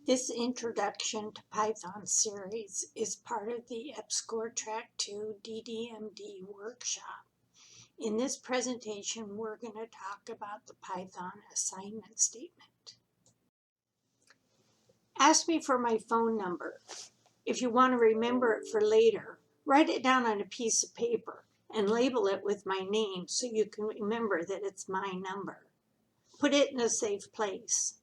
This Introduction to Python series is part of the EPSCoR Track 2 DDMD workshop. In this presentation, we're going to talk about the Python assignment statement. Ask me for my phone number. If you want to remember it for later, write it down on a piece of paper and label it with my name so you can remember that it's my number. Put it in a safe place.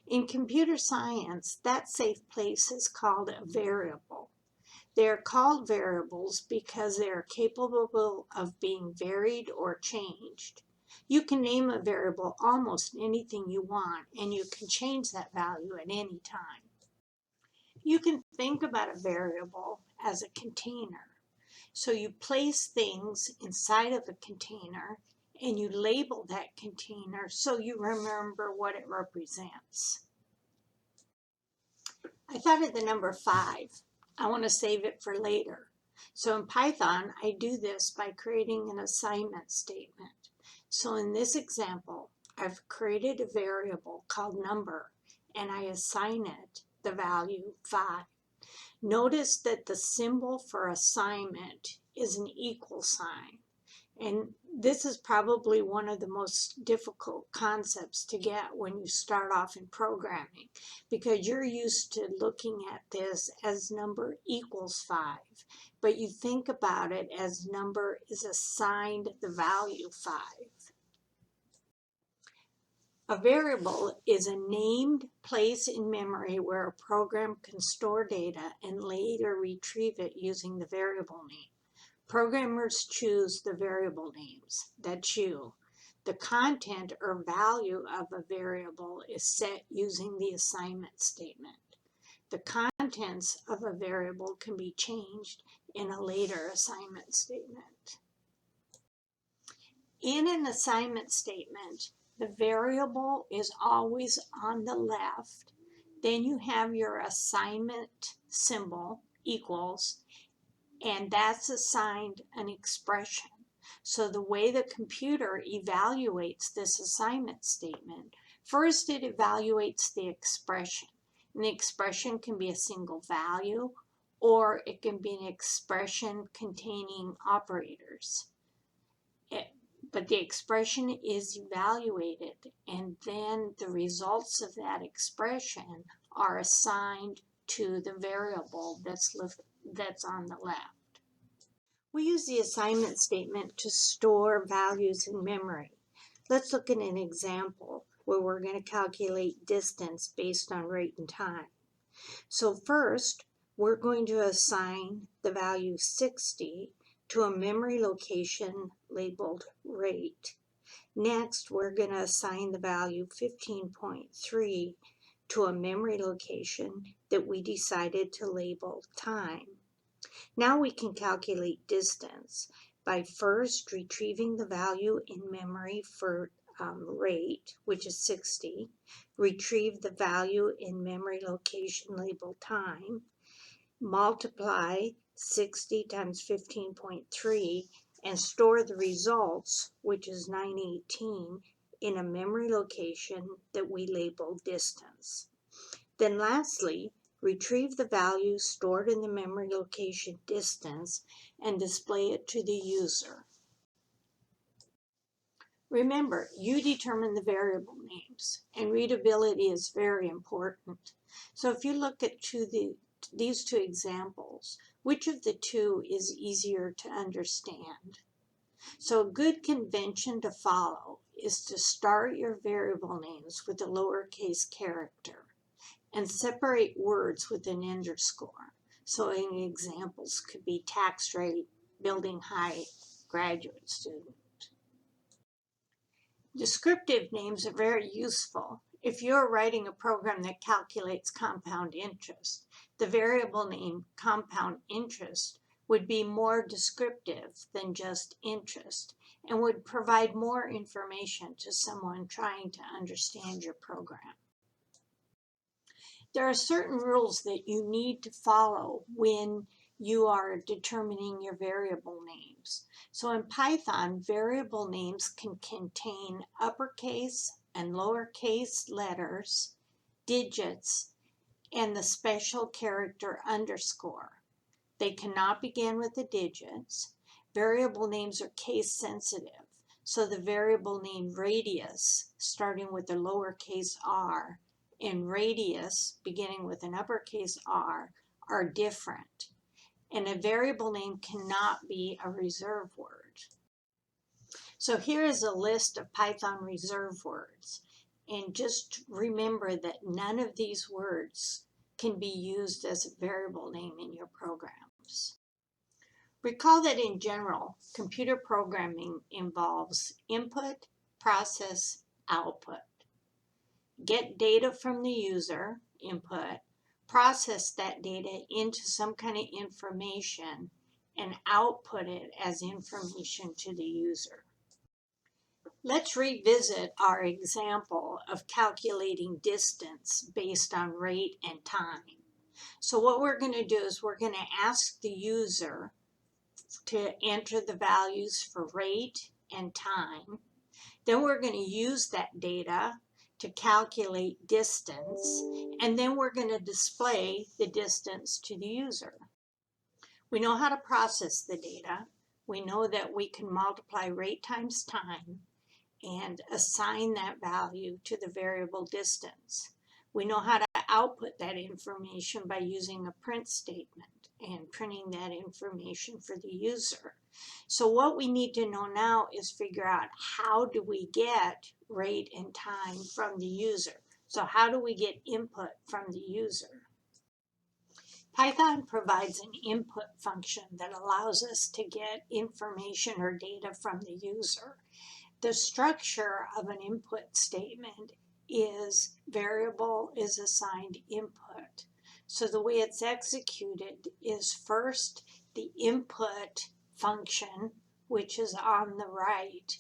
In computer science, that safe place is called a variable. They are called variables because they are capable of being varied or changed. You can name a variable almost anything you want, and you can change that value at any time. You can think about a variable as a container. So you place things inside of a container and you label that container so you remember what it represents. I thought of the number 5. I want to save it for later. So in Python, I do this by creating an assignment statement. So in this example, I've created a variable called number, and I assign it the value 5. Notice that the symbol for assignment is an equal sign. And this is probably one of the most difficult concepts to get when you start off in programming, because you're used to looking at this as number equals 5, but you think about it as number is assigned the value 5. A variable is a named place in memory where a program can store data and later retrieve it using the variable name. Programmers choose the variable names. That's you. The content or value of a variable is set using the assignment statement. The contents of a variable can be changed in a later assignment statement. In an assignment statement, the variable is always on the left. Then you have your assignment symbol, equals, and that's assigned an expression. So the way the computer evaluates this assignment statement, first it evaluates the expression. And the expression can be a single value, or it can be an expression containing operators. But the expression is evaluated, and then the results of that expression are assigned to the variable that's on the left. We use the assignment statement to store values in memory. Let's look at an example where we're going to calculate distance based on rate and time. So first, we're going to assign the value 60 to a memory location labeled rate. Next, we're going to assign the value 15.3 to a memory location that we decided to label time. Now we can calculate distance by first retrieving the value in memory for rate, which is 60, retrieve the value in memory location labeled time, multiply 60 times 15.3, and store the results, which is 918, in a memory location that we label distance. Then lastly, retrieve the value stored in the memory location distance and display it to the user. Remember, you determine the variable names, and readability is very important. So if you look at these two examples, which of the two is easier to understand? So a good convention to follow is to start your variable names with a lowercase character and separate words with an underscore. So any examples could be tax rate, building height, graduate student. Descriptive names are very useful. If you're writing a program that calculates compound interest, the variable name compound interest would be more descriptive than just interest and would provide more information to someone trying to understand your program. There are certain rules that you need to follow when you are determining your variable names. So in Python, variable names can contain uppercase and lowercase letters, digits, and the special character underscore. They cannot begin with the digits. Variable names are case sensitive, so the variable name radius, starting with a lowercase r, and radius, beginning with an uppercase R, are different. And a variable name cannot be a reserve word. So here is a list of Python reserve words. And just remember that none of these words can be used as a variable name in your programs. Recall that in general, computer programming involves input, process, output. Get data from the user, input, process that data into some kind of information, and output it as information to the user. Let's revisit our example of calculating distance based on rate and time. So what we're going to do is we're going to ask the user to enter the values for rate and time. Then we're going to use that data to calculate distance, and then we're going to display the distance to the user. We know how to process the data. We know that we can multiply rate times time and assign that value to the variable distance. We know how to output that information by using a print statement and printing that information for the user. So what we need to know now is figure out, how do we get rate and time from the user? So how do we get input from the user? Python provides an input function that allows us to get information or data from the user. The structure of an input statement is variable is assigned input. So the way it's executed is first the input function, which is on the right,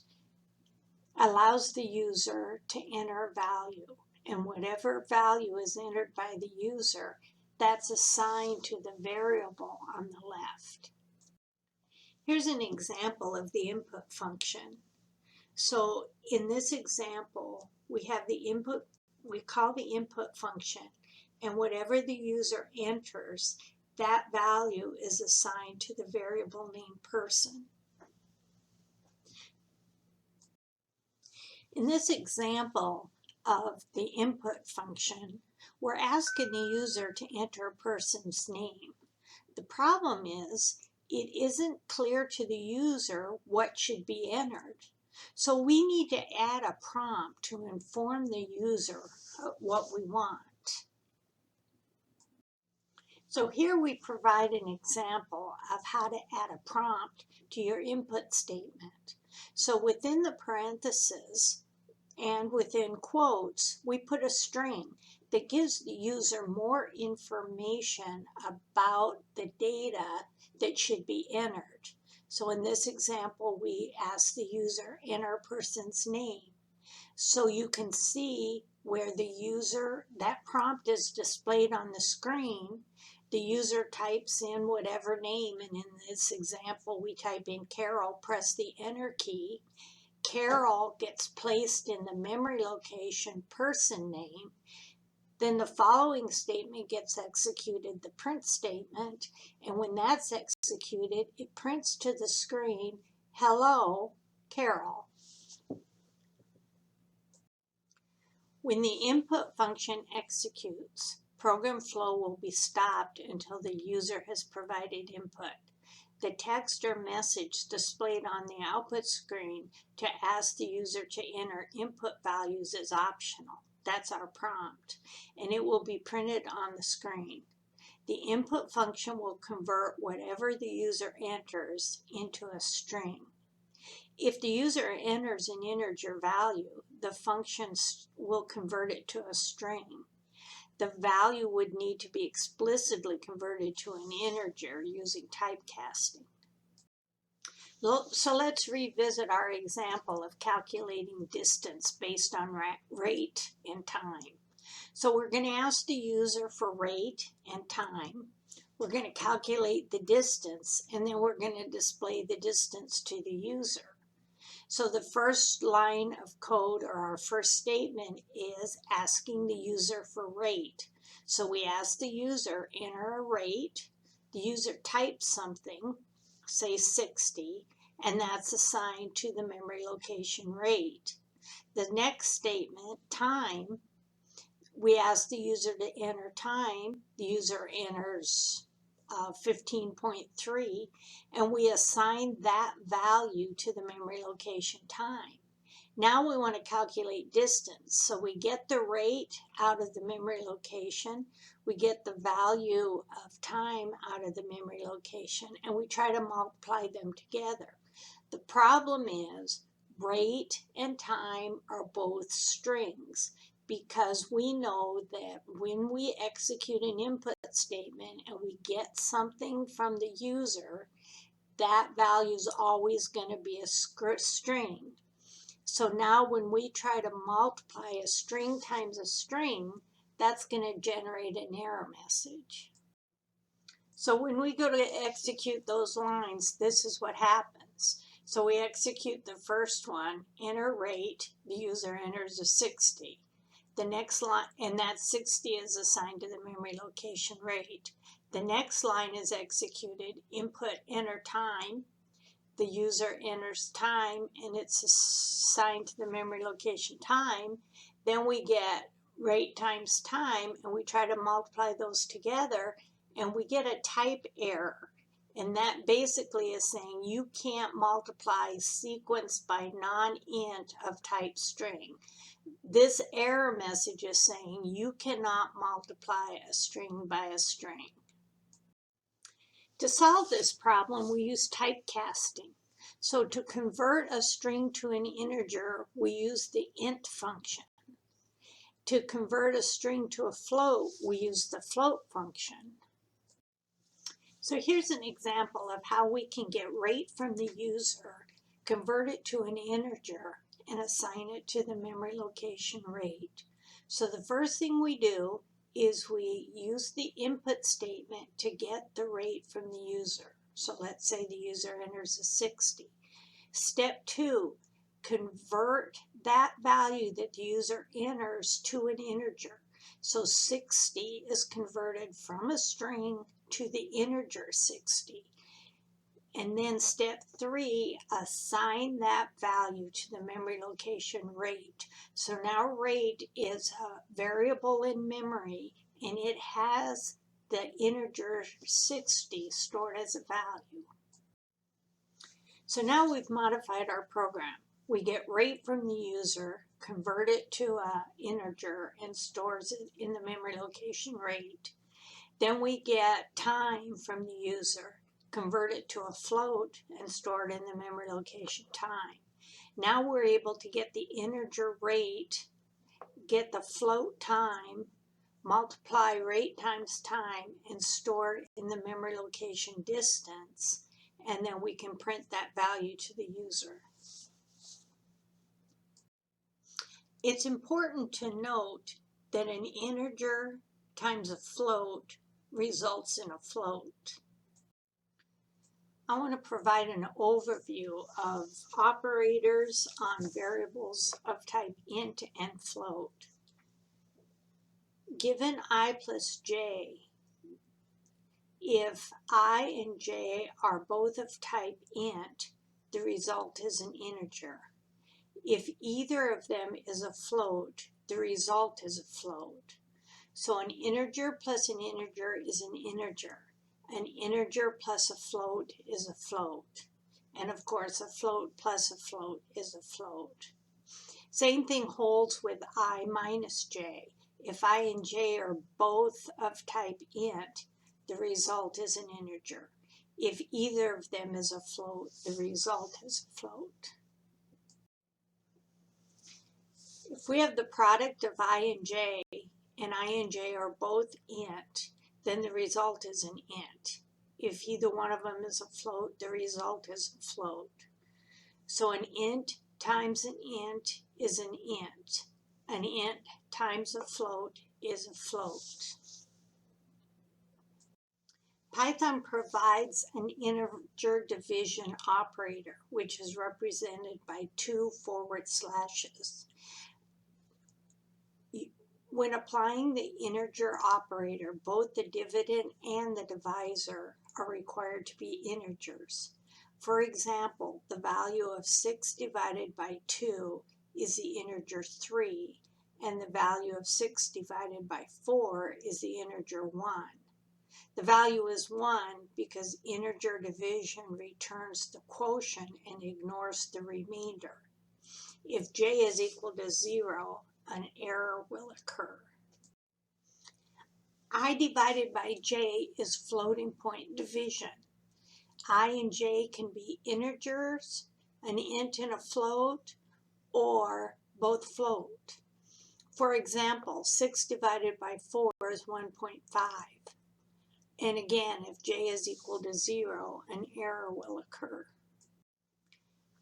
allows the user to enter value. And whatever value is entered by the user, that's assigned to the variable on the left. Here's an example of the input function. So in this example, we have the input, we call the input function, and whatever the user enters, that value is assigned to the variable named person. In this example of the input function, we're asking the user to enter a person's name. The problem is, it isn't clear to the user what should be entered. So we need to add a prompt to inform the user what we want. So here we provide an example of how to add a prompt to your input statement. So within the parentheses and within quotes, we put a string that gives the user more information about the data that should be entered. So in this example, we ask the user, enter a person's name. So you can see where the user, that prompt is displayed on the screen. The user types in whatever name, and in this example, we type in Carol, press the enter key. Carol gets placed in the memory location person name. Then the following statement gets executed, the print statement, and when that's executed, it prints to the screen, hello, Carol. When the input function executes, program flow will be stopped until the user has provided input. The text or message displayed on the output screen to ask the user to enter input values is optional. That's our prompt, and it will be printed on the screen. The input function will convert whatever the user enters into a string. If the user enters an integer value, the function will convert it to a string. The value would need to be explicitly converted to an integer using typecasting. So let's revisit our example of calculating distance based on rate and time. So we're going to ask the user for rate and time. We're going to calculate the distance, and then we're going to display the distance to the user. So the first line of code, or our first statement, is asking the user for rate. So we ask the user, enter a rate. The user types something, say 60, and that's assigned to the memory location rate. The next statement, time, we ask the user to enter time. The user enters 15.3, and we assign that value to the memory location time. Now we want to calculate distance. So we get the rate out of the memory location, we get the value of time out of the memory location, and we try to multiply them together. The problem is rate and time are both strings, because we know that when we execute an input statement and we get something from the user, that value is always going to be a string. So now when we try to multiply a string times a string, that's going to generate an error message. So when we go to execute those lines, this is what happens. So we execute the first one, enter rate, the user enters a 60. The next line, and that 60 is assigned to the memory location rate. The next line is executed, input, enter time. The user enters time and it's assigned to the memory location time. Then we get rate times time and we try to multiply those together and we get a type error. And that basically is saying you can't multiply sequence by non-int of type string. This error message is saying you cannot multiply a string by a string. To solve this problem, we use typecasting. So to convert a string to an integer, we use the int function. To convert a string to a float, we use the float function. So here's an example of how we can get rate from the user, convert it to an integer, and assign it to the memory location rate. So the first thing we do is we use the input statement to get the rate from the user. So let's say the user enters a 60. Step 2, convert that value that the user enters to an integer. So 60 is converted from a string to the integer 60. And then step 3, assign that value to the memory location rate. So now rate is a variable in memory and it has the integer 60 stored as a value. So now we've modified our program. We get rate from the user, convert it to an integer and stores it in the memory location rate. Then we get time from the user, convert it to a float and store it in the memory location time. Now we're able to get the integer rate, get the float time, multiply rate times time, and store it in the memory location distance, and then we can print that value to the user. It's important to note that an integer times a float results in a float. I want to provide an overview of operators on variables of type int and float. Given I plus j, if I and j are both of type int, the result is an integer. If either of them is a float, the result is a float. So an integer plus an integer is an integer. An integer plus a float is a float. And of course, a float plus a float is a float. Same thing holds with I minus j. If I and j are both of type int, the result is an integer. If either of them is a float, the result is a float. If we have the product of I and j are both int, then the result is an int. If either one of them is a float, the result is a float. So an int times an int is an int. An int times a float is a float. Python provides an integer division operator, which is represented by 2 forward slashes. When applying the integer operator, both the dividend and the divisor are required to be integers. For example, the value of 6 divided by 2 is the integer 3, and the value of 6 divided by 4 is the integer 1. The value is 1 because integer division returns the quotient and ignores the remainder. If j is equal to 0, an error will occur. I divided by j is floating point division. I and j can be integers, an int and a float, or both float. For example, 6 divided by 4 is 1.5. And again, if j is equal to 0, an error will occur.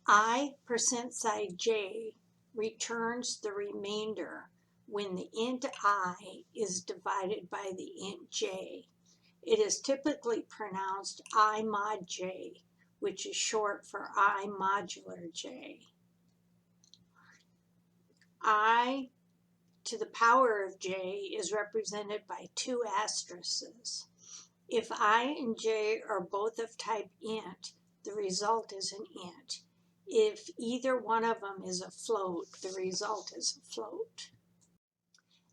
I%j returns the remainder when the int I is divided by the int j. It is typically pronounced I mod j, which is short for I modular j. I to the power of j is represented by 2 asterisks. If I and j are both of type int, the result is an int. If either one of them is a float, the result is a float.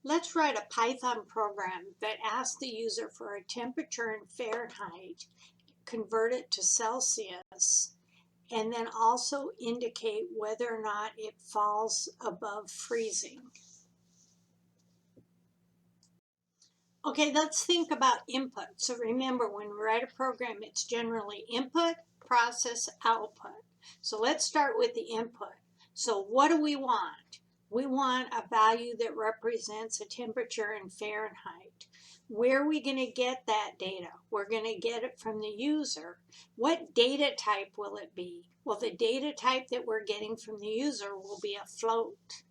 Let's write a Python program that asks the user for a temperature in Fahrenheit, convert it to Celsius, and then also indicate whether or not it falls above freezing. Okay, let's think about input. So remember, when we write a program, it's generally input, process, output. So let's start with the input. So what do we want? We want a value that represents a temperature in Fahrenheit. Where are we going to get that data? We're going to get it from the user. What data type will it be? Well, the data type that we're getting from the user will be a float.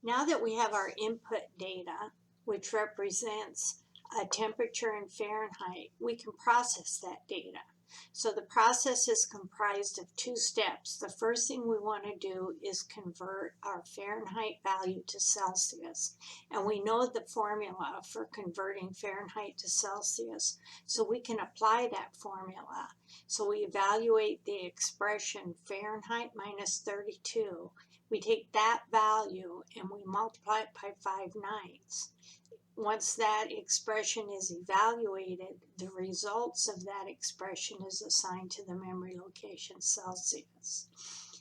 Now that we have our input data, which represents a temperature in Fahrenheit, we can process that data. So the process is comprised of 2 steps. The first thing we want to do is convert our Fahrenheit value to Celsius. And we know the formula for converting Fahrenheit to Celsius, so we can apply that formula. So we evaluate the expression Fahrenheit minus 32. We take that value and we multiply it by 5/9. Once that expression is evaluated, the results of that expression is assigned to the memory location Celsius.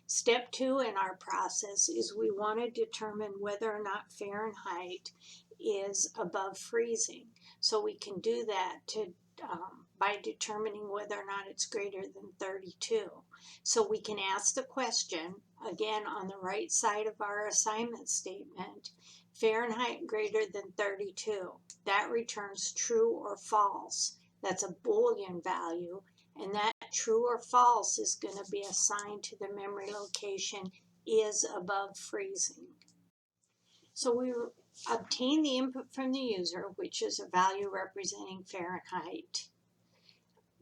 Step 2 in our process is we want to determine whether or not Fahrenheit is above freezing. So we can do that by determining whether or not it's greater than 32. So we can ask the question, again on the right side of our assignment statement, Fahrenheit greater than 32. That returns true or false. That's a Boolean value, and that true or false is going to be assigned to the memory location is above freezing. So we obtain the input from the user, which is a value representing Fahrenheit.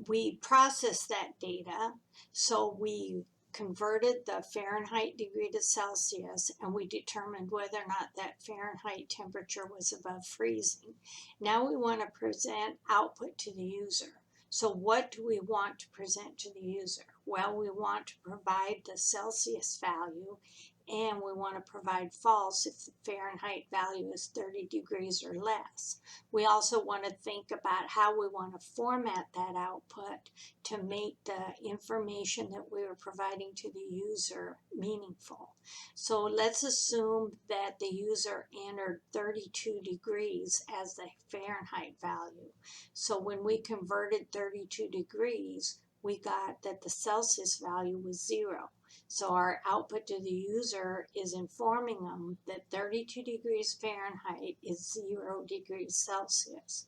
We process that data, so we converted the Fahrenheit degree to Celsius, and we determined whether or not that Fahrenheit temperature was above freezing. Now we want to present output to the user. So what do we want to present to the user? Well, we want to provide the Celsius value, and we want to provide false if the Fahrenheit value is 30 degrees or less. We also want to think about how we want to format that output to make the information that we are providing to the user meaningful. So let's assume that the user entered 32 degrees as the Fahrenheit value. So when we converted 32 degrees, we got that the Celsius value was 0. So our output to the user is informing them that 32 degrees Fahrenheit is 0 degrees Celsius.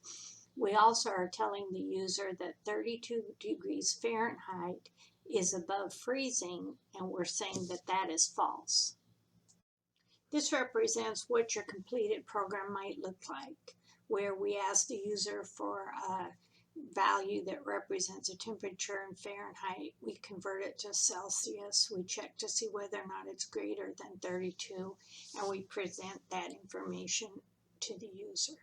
We also are telling the user that 32 degrees Fahrenheit is above freezing, and we're saying that that is false. This represents what your completed program might look like, where we ask the user for a value that represents a temperature in Fahrenheit, we convert it to Celsius. We check to see whether or not it's greater than 32, and we present that information to the user.